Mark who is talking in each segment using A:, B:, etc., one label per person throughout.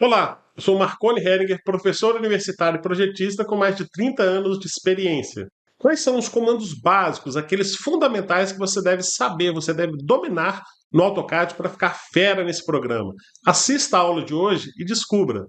A: Olá, eu sou Marconi Heringer, professor universitário e projetista com mais de 30 anos de experiência. Quais são os comandos básicos, aqueles fundamentais que você deve saber, você deve dominar no AutoCAD para ficar fera nesse programa? Assista a aula de hoje e descubra.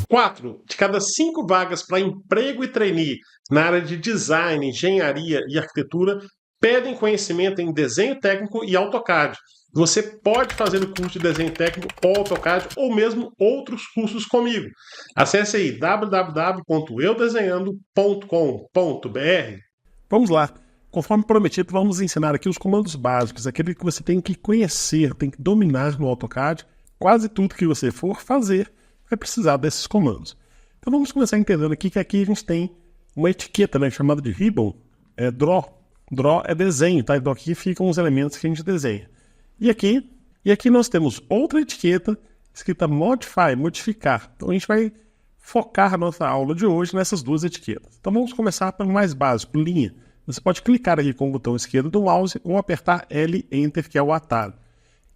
A: 4 de cada 5 vagas para emprego e trainee na área de design, engenharia e arquitetura pedem conhecimento em desenho técnico e AutoCAD. Você pode fazer o curso de desenho técnico ou AutoCAD ou mesmo outros cursos comigo. Acesse aí www.eudesenhando.com.br. Vamos lá. Conforme prometido, vamos ensinar aqui os comandos básicos, aquele que você tem que conhecer, tem que dominar no AutoCAD. Quase tudo que você for fazer vai precisar desses comandos. Então vamos começar entendendo aqui que aqui a gente tem uma etiqueta, né, chamada de ribbon, draw. Draw é desenho, tá? Então aqui ficam os elementos que a gente desenha. E aqui nós temos outra etiqueta escrita modify, modificar. Então a gente vai focar a nossa aula de hoje nessas duas etiquetas. Então vamos começar pelo mais básico, linha. Você pode clicar aqui com o botão esquerdo do mouse ou apertar L, Enter, que é o atalho.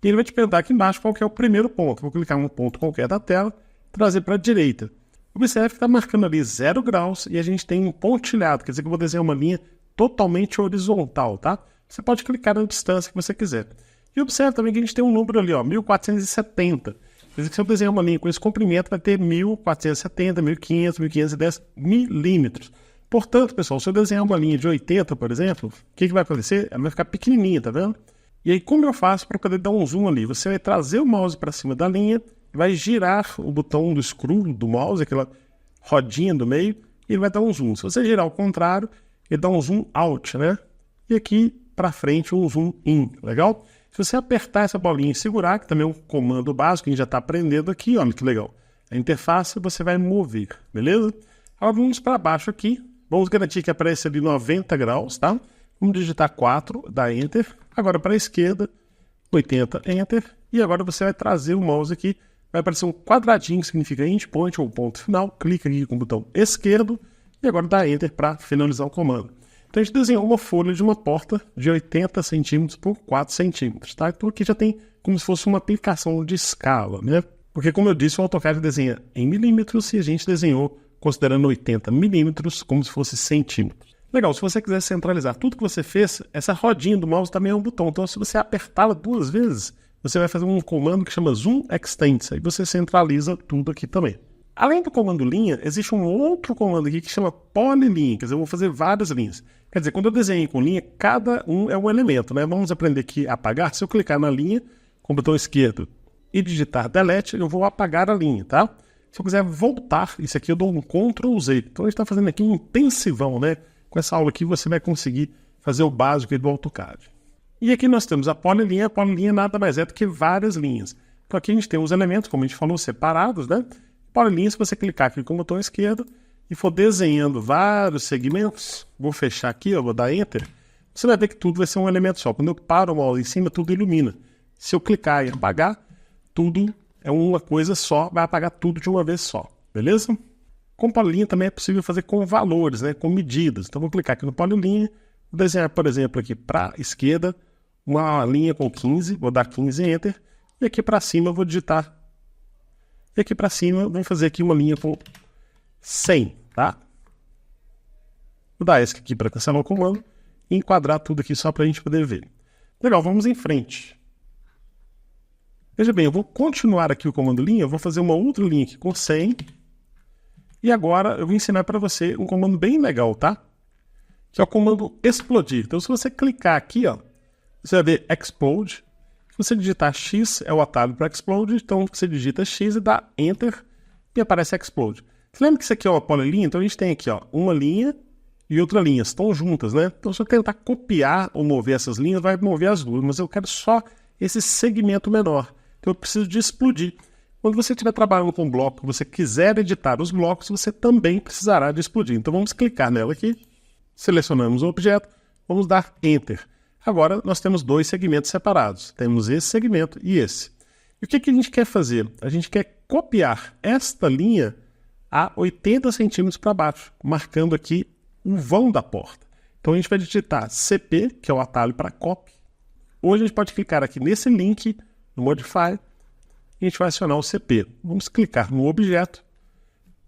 A: E ele vai te perguntar aqui embaixo qual que é o primeiro ponto. Vou clicar em um ponto qualquer da tela, trazer para a direita. Observe que está marcando ali 0 graus e a gente tem um pontilhado, quer dizer que eu vou desenhar uma linha totalmente horizontal, tá? Você pode clicar na distância que você quiser. E observe também que a gente tem um número ali, ó, 1470. Quer dizer que se eu desenhar uma linha com esse comprimento, vai ter 1470, 1500, 1510 milímetros. Portanto, pessoal, se eu desenhar uma linha de 80, por exemplo, o que vai acontecer? Ela vai ficar pequenininha, tá vendo? E aí, como eu faço para poder dar um zoom ali? Você vai trazer o mouse para cima da linha, vai girar o botão do screw do mouse, aquela rodinha do meio, e ele vai dar um zoom. Se você girar ao contrário, ele dá um zoom out, né? E aqui para frente um zoom in, legal? Se você apertar essa bolinha e segurar, que também é um comando básico, a gente já está aprendendo aqui, olha que legal. A interface você vai mover, beleza? Agora vamos para baixo aqui, vamos garantir que aparece ali 90 graus, tá? Vamos digitar 4, dá Enter. Agora para a esquerda, 80, Enter. E agora você vai trazer o mouse aqui, vai aparecer um quadradinho que significa endpoint ou ponto final. Clica aqui com o botão esquerdo e agora dá Enter para finalizar o comando. Então a gente desenhou uma folha de uma porta de 80 centímetros por 4 centímetros, tá? Então aqui já tem como se fosse uma aplicação de escala, né? Porque como eu disse, o AutoCAD desenha em milímetros e a gente desenhou considerando 80 milímetros como se fosse centímetros. Legal, se você quiser centralizar tudo que você fez, essa rodinha do mouse também é um botão. Então se você apertá-la 2 vezes, você vai fazer um comando que chama Zoom Extends. Aí você centraliza tudo aqui também. Além do comando linha, existe um outro comando aqui que chama polylinha. Quer dizer, eu vou fazer várias linhas. Quer dizer, quando eu desenhei com linha, cada um é um elemento, né? Vamos aprender aqui a apagar. Se eu clicar na linha com o botão esquerdo e digitar Delete, eu vou apagar a linha, tá? Se eu quiser voltar, isso aqui eu dou um Ctrl Z. Então a gente está fazendo aqui um intensivão, né? Com essa aula aqui você vai conseguir fazer o básico aí do AutoCAD. E aqui nós temos a polylinha. A polylinha nada mais é do que várias linhas. Então aqui a gente tem os elementos, como a gente falou, separados, né? Polylinha, se você clicar aqui com o botão esquerdo e for desenhando vários segmentos, vou fechar aqui, ó, vou dar Enter, você vai ver que tudo vai ser um elemento só. Quando eu paro o mouse em cima, tudo ilumina. Se eu clicar e apagar, tudo é uma coisa só, vai apagar tudo de uma vez só, beleza? Com polylinha também é possível fazer com valores, né, com medidas. Então vou clicar aqui no polylinha, vou desenhar, por exemplo, aqui para a esquerda, uma linha com 15, vou dar 15 Enter, e aqui para cima eu vou digitar. E aqui para cima, vamos fazer aqui uma linha com 100, tá? Vou dar ESC aqui para cancelar o comando e enquadrar tudo aqui só para a gente poder ver. Legal, vamos em frente. Veja bem, eu vou continuar aqui o comando linha, eu vou fazer uma outra linha aqui com 100. E agora eu vou ensinar para você um comando bem legal, tá? Que é o comando explodir. Então se você clicar aqui, ó, você vai ver explode. Se você digitar X, é o atalho para Explode, então você digita X e dá Enter e aparece Explode. Você lembra que isso aqui é uma polylinha? Então a gente tem aqui, ó, uma linha e outra linha, estão juntas, né? Então se eu tentar copiar ou mover essas linhas, vai mover as duas, mas eu quero só esse segmento menor. Então eu preciso de explodir. Quando você estiver trabalhando com um bloco, você quiser editar os blocos, você também precisará de explodir. Então vamos clicar nela aqui, selecionamos o objeto, vamos dar Enter. Agora nós temos 2 segmentos separados. Temos esse segmento e esse. E o que a gente quer fazer? A gente quer copiar esta linha a 80 centímetros para baixo, marcando aqui o vão da porta. Então a gente vai digitar CP, que é o atalho para copy. Ou a gente pode clicar aqui nesse link, no Modify, e a gente vai acionar o CP. Vamos clicar no objeto,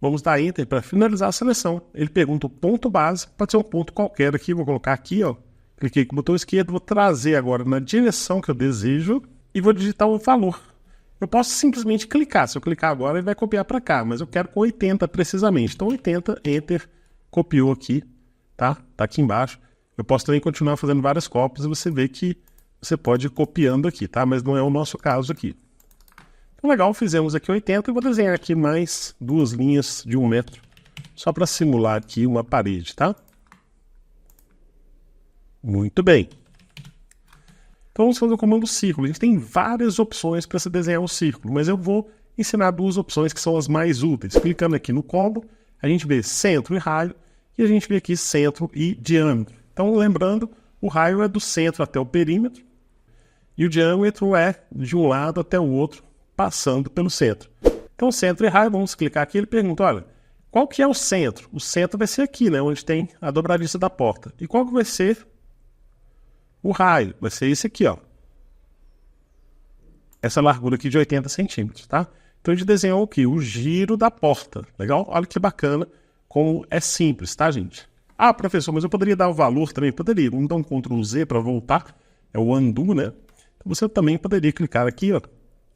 A: vamos dar Enter para finalizar a seleção. Ele pergunta o ponto base, pode ser um ponto qualquer aqui, vou colocar aqui, ó. Cliquei com o botão esquerdo, vou trazer agora na direção que eu desejo e vou digitar o valor. Eu posso simplesmente clicar, se eu clicar agora ele vai copiar para cá, mas eu quero com 80 precisamente. Então 80, Enter, copiou aqui, tá? Tá aqui embaixo. Eu posso também continuar fazendo várias cópias e você vê que você pode ir copiando aqui, tá? Mas não é o nosso caso aqui. Então legal, fizemos aqui 80 e vou desenhar aqui mais 2 linhas de 1 metro, só para simular aqui uma parede, tá? Muito bem. Então vamos fazer o comando círculo. A gente tem várias opções para se desenhar um círculo, mas eu vou ensinar 2 opções que são as mais úteis. Clicando aqui no combo, a gente vê centro e raio, e a gente vê aqui centro e diâmetro. Então lembrando, o raio é do centro até o perímetro, e o diâmetro é de um lado até o outro, passando pelo centro. Então centro e raio, vamos clicar aqui, ele pergunta, olha, qual que é o centro? O centro vai ser aqui, né, onde tem a dobradiça da porta. E qual que vai ser o raio? Vai ser esse aqui, ó. Essa largura aqui de 80 centímetros, tá? Então a gente desenhou aqui o giro da porta. Legal? Olha que bacana como é simples, tá, gente? Ah, professor, mas eu poderia dar o valor também? Poderia. Vamos dar um Ctrl Z para voltar. É o undo, né? Então você também poderia clicar aqui, ó.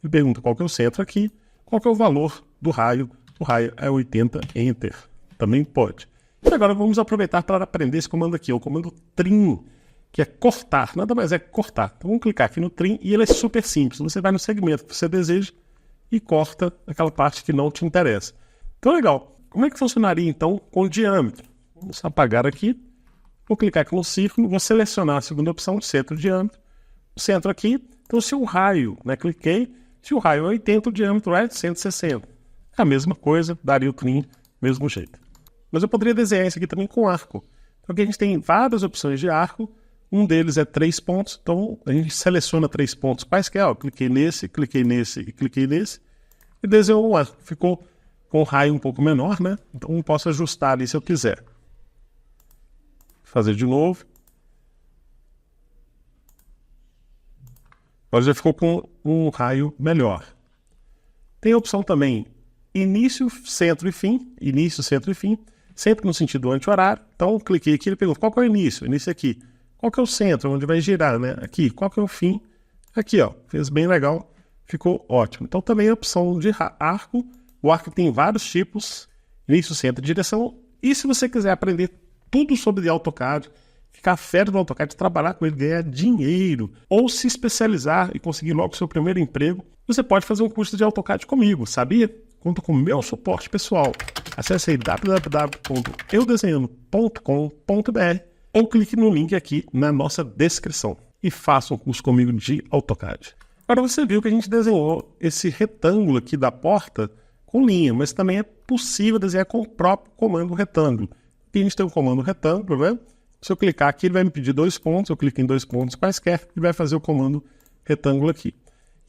A: Ele pergunta qual que é o centro aqui, qual que é o valor do raio. O raio é 80, Enter. Também pode. E agora vamos aproveitar para aprender esse comando aqui, o comando trim, que é cortar, nada mais é que cortar. Então vamos clicar aqui no trim e ele é super simples. Você vai no segmento que você deseja e corta aquela parte que não te interessa. Então legal. Como é que funcionaria então com o diâmetro? Vamos apagar aqui. Vou clicar aqui no círculo, vou selecionar a segunda opção, centro e diâmetro. O centro aqui, então se o raio, né, cliquei, se o raio é 80, o diâmetro é 160. É a mesma coisa, daria o trim, mesmo jeito. Mas eu poderia desenhar isso aqui também com arco. Então aqui a gente tem várias opções de arco. Um deles é 3 pontos, então a gente seleciona 3 pontos quaisquer, ó, cliquei nesse e cliquei nesse, e desenhou um arco. Ficou com o raio um pouco menor, né? Então eu posso ajustar ali se eu quiser. Fazer de novo. Agora já ficou com um raio melhor. Tem a opção também início, centro e fim. Início, centro e fim. Sempre no sentido anti-horário. Então cliquei aqui e ele pergunta qual que é o início? Início aqui. Qual que é o centro, onde vai girar, né? Aqui. Qual que é o fim? Aqui, ó. Fez bem legal. Ficou ótimo. Então também a opção de arco. O arco tem vários tipos. Início, centro e direção. E se você quiser aprender tudo sobre AutoCAD, ficar fera do AutoCAD, trabalhar com ele, ganhar dinheiro, ou se especializar e conseguir logo o seu primeiro emprego, você pode fazer um curso de AutoCAD comigo, sabia? Conto com o meu suporte pessoal. Acesse aí www.eudesenhando.com.br ou clique no link aqui na nossa descrição e faça um curso comigo de AutoCAD. Agora você viu que a gente desenhou esse retângulo aqui da porta com linha, mas também é possível desenhar com o próprio comando retângulo. Aqui a gente tem o comando retângulo, né? Se eu clicar aqui, ele vai me pedir 2 pontos, eu clico em 2 pontos quaisquer e vai fazer o comando retângulo aqui.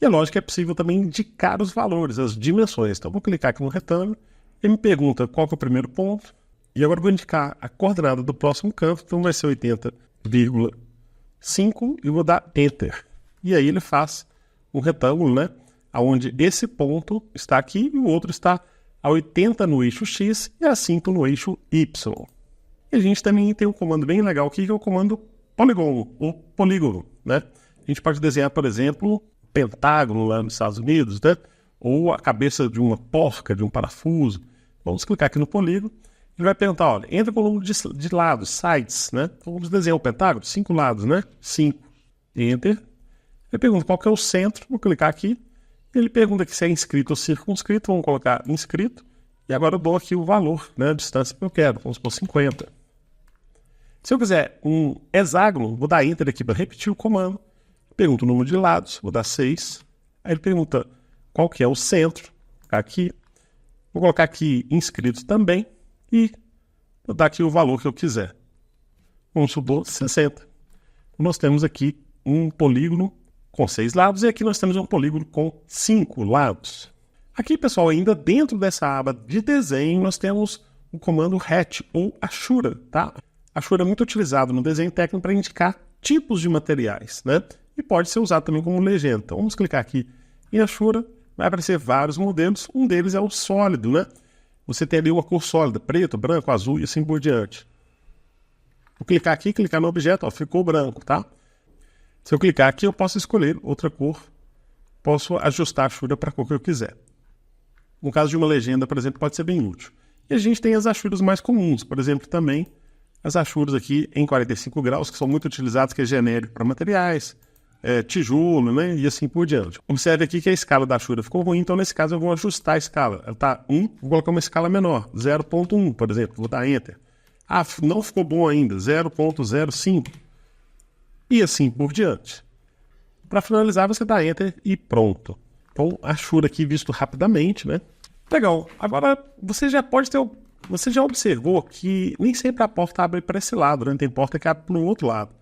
A: E é lógico que é possível também indicar os valores, as dimensões. Então eu vou clicar aqui no retângulo, ele me pergunta qual que é o primeiro ponto, e agora eu vou indicar a coordenada do próximo canto, então vai ser 80,5 e vou dar Enter. E aí ele faz um retângulo, né? Onde esse ponto está aqui e o outro está a 80 no eixo X e a 5 no eixo Y. E a gente também tem um comando bem legal aqui, que é o comando Polygon, ou polígono, né? A gente pode desenhar, por exemplo, um pentágono lá nos Estados Unidos, né? Ou a cabeça de uma porca, de um parafuso. Vamos clicar aqui no polígono. Ele vai perguntar, olha, entra com o número de lados, sides, né? Então vamos desenhar o pentágono, 5 lados, né? 5. Enter. Ele pergunta qual que é o centro, vou clicar aqui. Ele pergunta aqui se é inscrito ou circunscrito, vamos colocar inscrito. E agora eu dou aqui o valor, né? A distância que eu quero, vamos supor 50. Se eu quiser um hexágono, vou dar Enter aqui para repetir o comando. Pergunta o número de lados, vou dar 6. Aí ele pergunta qual que é o centro, aqui. Vou colocar aqui inscrito também e vou dar aqui o valor que eu quiser. Vamos supor 60. Nós temos aqui um polígono com 6 lados e aqui nós temos um polígono com 5 lados. Aqui, pessoal, ainda dentro dessa aba de desenho, nós temos o comando hatch ou achura, tá? A Ashura é muito utilizado no desenho técnico para indicar tipos de materiais, né? E pode ser usado também como legenda. Então vamos clicar aqui em Ashura, vai aparecer vários modelos, um deles é o sólido, né? Você tem ali uma cor sólida, preto, branco, azul e assim por diante. Vou clicar aqui, clicar no objeto, ó, ficou branco, tá? Se eu clicar aqui, eu posso escolher outra cor, posso ajustar a Ashura para a cor que eu quiser. No caso de uma legenda, por exemplo, pode ser bem útil. E a gente tem as Ashuras mais comuns, por exemplo, também as Ashuras aqui em 45 graus, que são muito utilizadas, que é genérico para materiais, tijolo, né, e assim por diante. Observe aqui que a escala da Ashura ficou ruim, então nesse caso eu vou ajustar a escala. Ela está 1, vou colocar uma escala menor, 0.1, por exemplo, vou dar Enter. Ah, não ficou bom ainda, 0.05. E assim por diante. Para finalizar, você dá Enter e pronto. Então, a Ashura aqui visto rapidamente, né? Legal. Agora, você já observou que nem sempre a porta abre para esse lado, né? Tem porta que abre para o outro lado.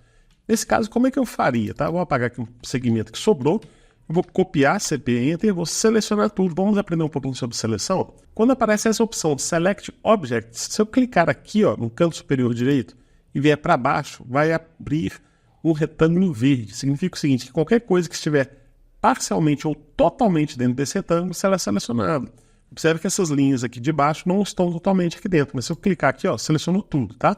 A: Nesse caso, como é que eu faria? Tá? Vou apagar aqui um segmento que sobrou. Eu vou copiar CP Enter, vou selecionar tudo. Vamos aprender um pouquinho sobre seleção? Quando aparece essa opção Select Objects, se eu clicar aqui, ó, no canto superior direito e vier para baixo, vai abrir um retângulo verde. Significa o seguinte, que qualquer coisa que estiver parcialmente ou totalmente dentro desse retângulo será selecionado. Observe que essas linhas aqui de baixo não estão totalmente aqui dentro, mas se eu clicar aqui, ó, seleciono tudo, tá?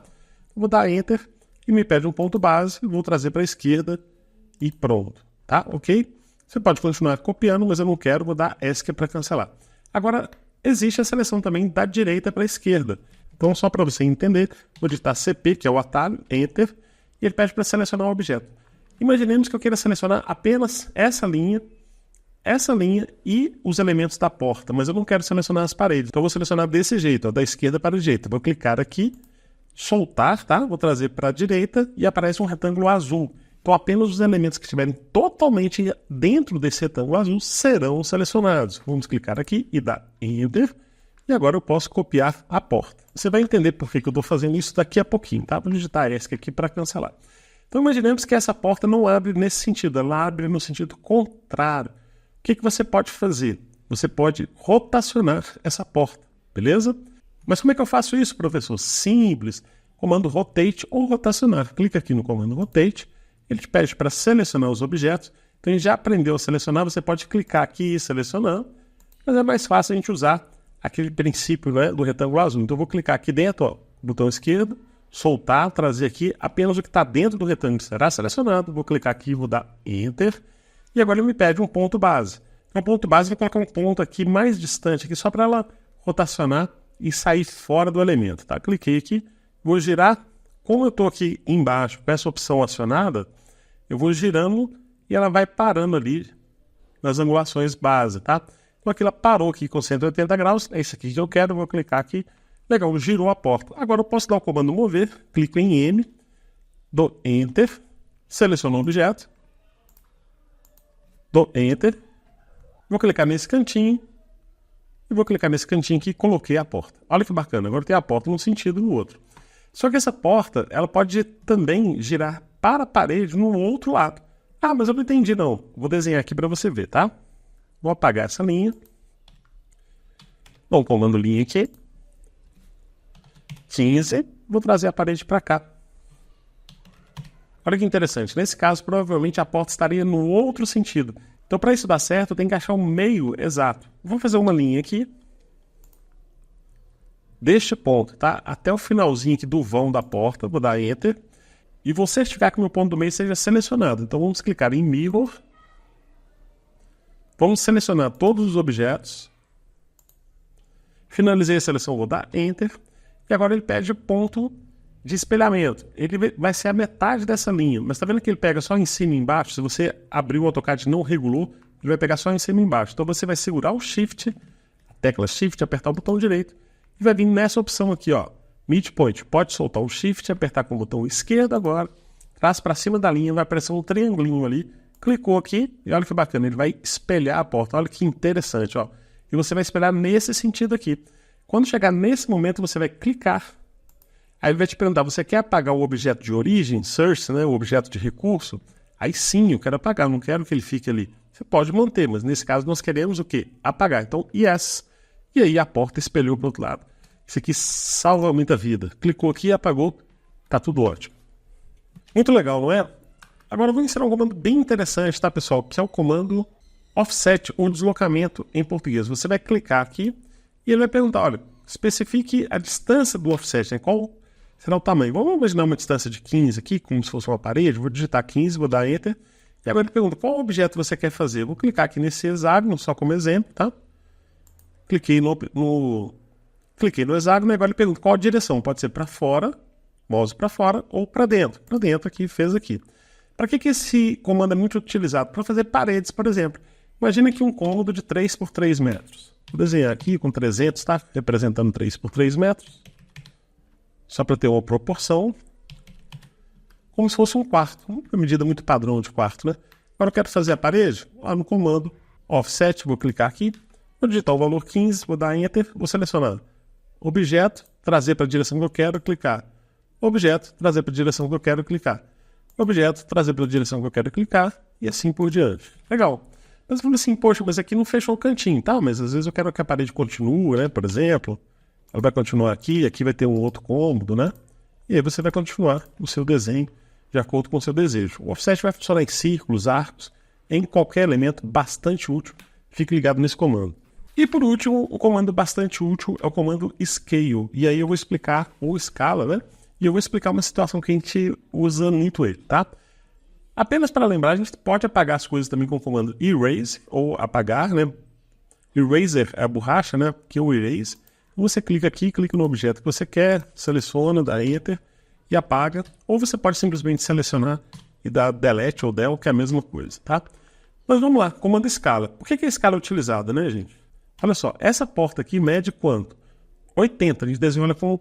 A: Eu vou dar Enter e me pede um ponto base, vou trazer para a esquerda e pronto, tá? Ok? Você pode continuar copiando, mas eu não quero, vou dar ESC para cancelar. Agora, existe a seleção também da direita para a esquerda. Então, só para você entender, vou digitar CP, que é o atalho, Enter, e ele pede para selecionar o objeto. Imaginemos que eu queira selecionar apenas essa linha e os elementos da porta, mas eu não quero selecionar as paredes. Então eu vou selecionar desse jeito, ó, da esquerda para a direita. Vou clicar aqui, soltar, tá? Vou trazer para a direita e aparece um retângulo azul. Então apenas os elementos que estiverem totalmente dentro desse retângulo azul serão selecionados. Vamos clicar aqui e dar Enter. E agora eu posso copiar a porta. Você vai entender por que eu estou fazendo isso daqui a pouquinho, tá? Vou digitar ESC aqui para cancelar. Então imaginemos que essa porta não abre nesse sentido, ela abre no sentido contrário. O que você pode fazer? Você pode rotacionar essa porta, beleza? Mas como é que eu faço isso, professor? Simples, comando Rotate ou rotacionar. Clica aqui no comando Rotate, ele te pede para selecionar os objetos. Então ele já aprendeu a selecionar, você pode clicar aqui e selecionar, mas é mais fácil a gente usar aquele princípio, né, do retângulo azul. Então eu vou clicar aqui dentro, ó, botão esquerdo, soltar, trazer aqui apenas o que está dentro do retângulo será selecionado. Vou clicar aqui e vou dar Enter. E agora ele me pede um ponto base. Um ponto base, vou colocar um ponto aqui mais distante, aqui, só para ela rotacionar e sair fora do elemento. Tá? Cliquei aqui, vou girar. Como eu estou aqui embaixo com essa opção acionada, eu vou girando e ela vai parando ali nas angulações base. Tá? Então aqui ela parou aqui com 180 graus, é isso aqui que eu quero, vou clicar aqui. Legal, girou a porta. Agora eu posso dar o comando mover, clico em M, dou Enter, seleciono o objeto, dou Enter, vou clicar nesse cantinho e vou clicar nesse cantinho aqui e coloquei a porta. Olha que bacana, agora tem a porta num sentido e no outro. Só que essa porta, ela pode também girar para a parede no outro lado. Ah, mas eu não entendi não. Vou desenhar aqui para você ver, tá? Vou apagar essa linha. Dou um comando linha aqui. 15, vou trazer a parede para cá. Olha que interessante, nesse caso provavelmente a porta estaria no outro sentido. Então para isso dar certo eu tenho que achar um meio exato. Vou fazer uma linha aqui, deste ponto, tá? Até o finalzinho aqui do vão da porta, vou dar Enter. E vou certificar que o meu ponto do meio seja selecionado. Então vamos clicar em Mirror. Vamos selecionar todos os objetos. Finalizei a seleção, vou dar Enter. E agora ele pede ponto de espelhamento. Ele vai ser a metade dessa linha. Mas está vendo que ele pega só em cima e embaixo? Se você abrir o AutoCAD e não regulou, ele vai pegar só em cima e embaixo. Então você vai segurar o Shift, a tecla Shift, apertar o botão direito. E vai vir nessa opção aqui, ó, Midpoint. Pode soltar o Shift, apertar com o botão esquerdo agora. Traz para cima da linha, vai aparecer um triangulinho ali. Clicou aqui e olha que bacana. Ele vai espelhar a porta. Olha que interessante, ó. E você vai espelhar nesse sentido aqui. Quando chegar nesse momento, você vai clicar. Aí ele vai te perguntar, você quer apagar o objeto de origem, source, né, o objeto de recurso? Aí sim, eu quero apagar, não quero que ele fique ali. Você pode manter, mas nesse caso nós queremos o quê? Apagar. Então, yes. E aí a porta espelhou para o outro lado. Isso aqui salva muita vida. Clicou aqui e apagou Tá tudo ótimo. Muito legal, não é? Agora eu vou ensinar um comando bem interessante, tá, pessoal? Que é o comando offset, ou deslocamento em português. Você vai clicar aqui e ele vai perguntar, olha, especifique a distância do offset, né? Qual será o tamanho? Vamos imaginar uma distância de 15 aqui, como se fosse uma parede. Vou digitar 15, vou dar Enter. E agora ele pergunta, qual objeto você quer fazer? Vou clicar aqui nesse hexágono, só como exemplo, tá? Cliquei no hexágono e agora ele pergunta qual a direção. Pode ser para fora, mouse para fora, ou para dentro. Para dentro aqui, fez aqui. Para que esse comando é muito utilizado? Para fazer paredes, por exemplo. Imagina aqui um cômodo de 3 por 3 metros. Vou desenhar aqui com 300, tá? Representando 3 por 3 metros. Só para ter uma proporção. Como se fosse um quarto. Uma medida muito padrão de quarto, né? Agora eu quero fazer a parede. Lá no comando offset, vou clicar aqui. Vou digitar o valor 15, vou dar Enter, vou selecionar objeto, trazer para a direção que eu quero, clicar. Objeto, trazer para a direção que eu quero, clicar. Objeto, trazer para a direção que eu quero, clicar. E assim por diante. Legal. Mas falando assim, poxa, mas aqui não fechou o cantinho, tá? Mas às vezes eu quero que a parede continue, né? Por exemplo, ela vai continuar aqui, aqui vai ter um outro cômodo, né? E aí você vai continuar o seu desenho de acordo com o seu desejo. O offset vai funcionar em círculos, arcos, em qualquer elemento bastante útil. Fique ligado nesse comando. E por último, o comando bastante útil é o comando scale. E aí eu vou explicar, ou escala, né? E eu vou explicar uma situação que a gente usa muito ele, tá? Apenas para lembrar, a gente pode apagar as coisas também com o comando erase, ou apagar, né? Eraser é a borracha, né? Que é o erase. Você clica aqui, clica no objeto que você quer, seleciona, dá Enter e apaga. Ou você pode simplesmente selecionar e dar Delete ou Del, que é a mesma coisa, tá? Mas vamos lá, comando escala. Por que a escala é utilizada, né, gente? Olha só, essa porta aqui mede quanto? 80, a gente desenhou ela com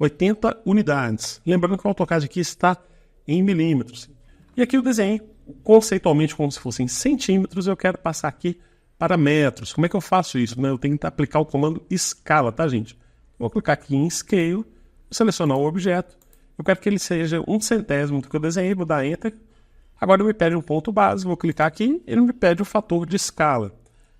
A: 80 unidades. Lembrando que o AutoCAD aqui está em milímetros. E aqui eu desenhei conceitualmente como se fosse em centímetros, eu quero passar aqui para metros. Como é que eu faço isso? Eu tenho que aplicar o comando escala, tá, gente? Vou clicar aqui em Scale, selecionar o objeto. Eu quero que ele seja 1/100 do que eu desenhei, vou dar Enter. Agora ele me pede um ponto base, vou clicar aqui, ele me pede o fator de escala.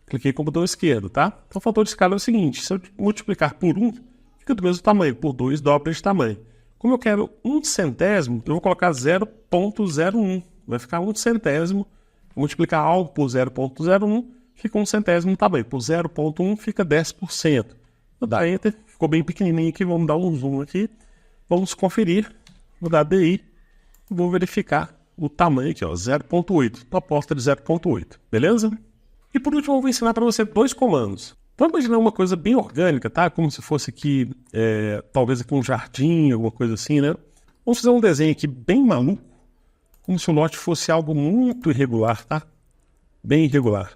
A: Cliquei com o botão esquerdo, tá? Então o fator de escala é o seguinte, se eu multiplicar por 1, fica do mesmo tamanho, por 2 dobra de tamanho. Como eu quero 1/100, eu vou colocar 0,01. Vai ficar 1/100. Vou multiplicar algo por 0,01, fica 1/100 tamanho. Por 0,1 fica 10%. Vou dar Enter, ficou bem pequenininho aqui, vamos dar um zoom aqui. Vamos conferir, vou dar DI e vou verificar o tamanho aqui, ó, 0,8. Uma porta de 0,8, beleza? E por último eu vou ensinar para você 2 comandos. Vamos imaginar uma coisa bem orgânica, tá? Como se fosse aqui, talvez aqui um jardim, alguma coisa assim, né? Vamos fazer um desenho aqui bem maluco, como se o lote fosse algo muito irregular, tá? Bem irregular.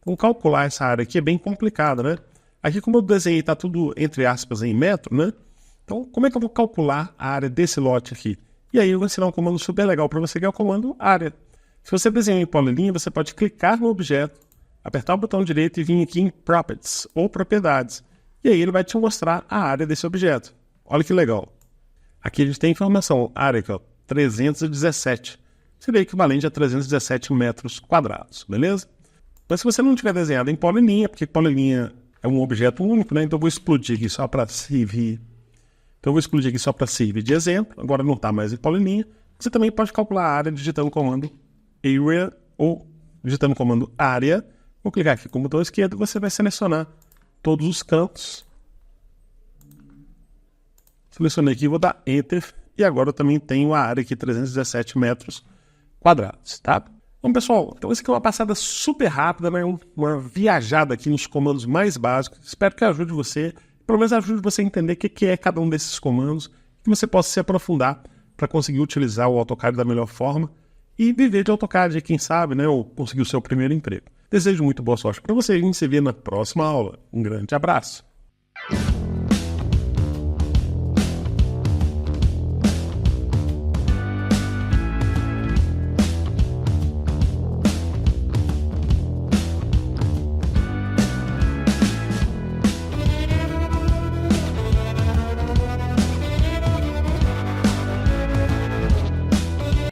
A: Então calcular essa área aqui é bem complicado, né? Aqui como eu desenhei tá tudo, entre aspas, em metro, né? Então como é que eu vou calcular a área desse lote aqui? E aí eu vou ensinar um comando super legal para você, que é o comando área. Se você desenhar em polilinha, você pode clicar no objeto, apertar o botão direito e vir aqui em Properties, ou Propriedades. E aí ele vai te mostrar a área desse objeto. Olha que legal. Aqui a gente tem informação, área aqui, ó, 317. Seria equivalente a 317 metros quadrados, beleza? Mas se você não tiver desenhado em polilinha, porque polilinha é um objeto único, né? Então eu vou explodir aqui só para servir. De exemplo. Agora não está mais em polilinha. Você também pode calcular a área digitando o comando Area ou digitando o comando Área. Vou clicar aqui com o botão esquerdo, você vai selecionar todos os campos. Selecionei aqui, vou dar Enter. E agora eu também tenho a área aqui, 317 metros quadrados, tá? Bom, pessoal, então essa aqui é uma passada super rápida, né? Uma viajada aqui nos comandos mais básicos. Espero que ajude você, pelo menos ajude você a entender o que é cada um desses comandos, que você possa se aprofundar para conseguir utilizar o AutoCAD da melhor forma e viver de AutoCAD, quem sabe, né? Ou conseguir o seu primeiro emprego. Desejo muito boa sorte para você e a gente se vê na próxima aula. Um grande abraço.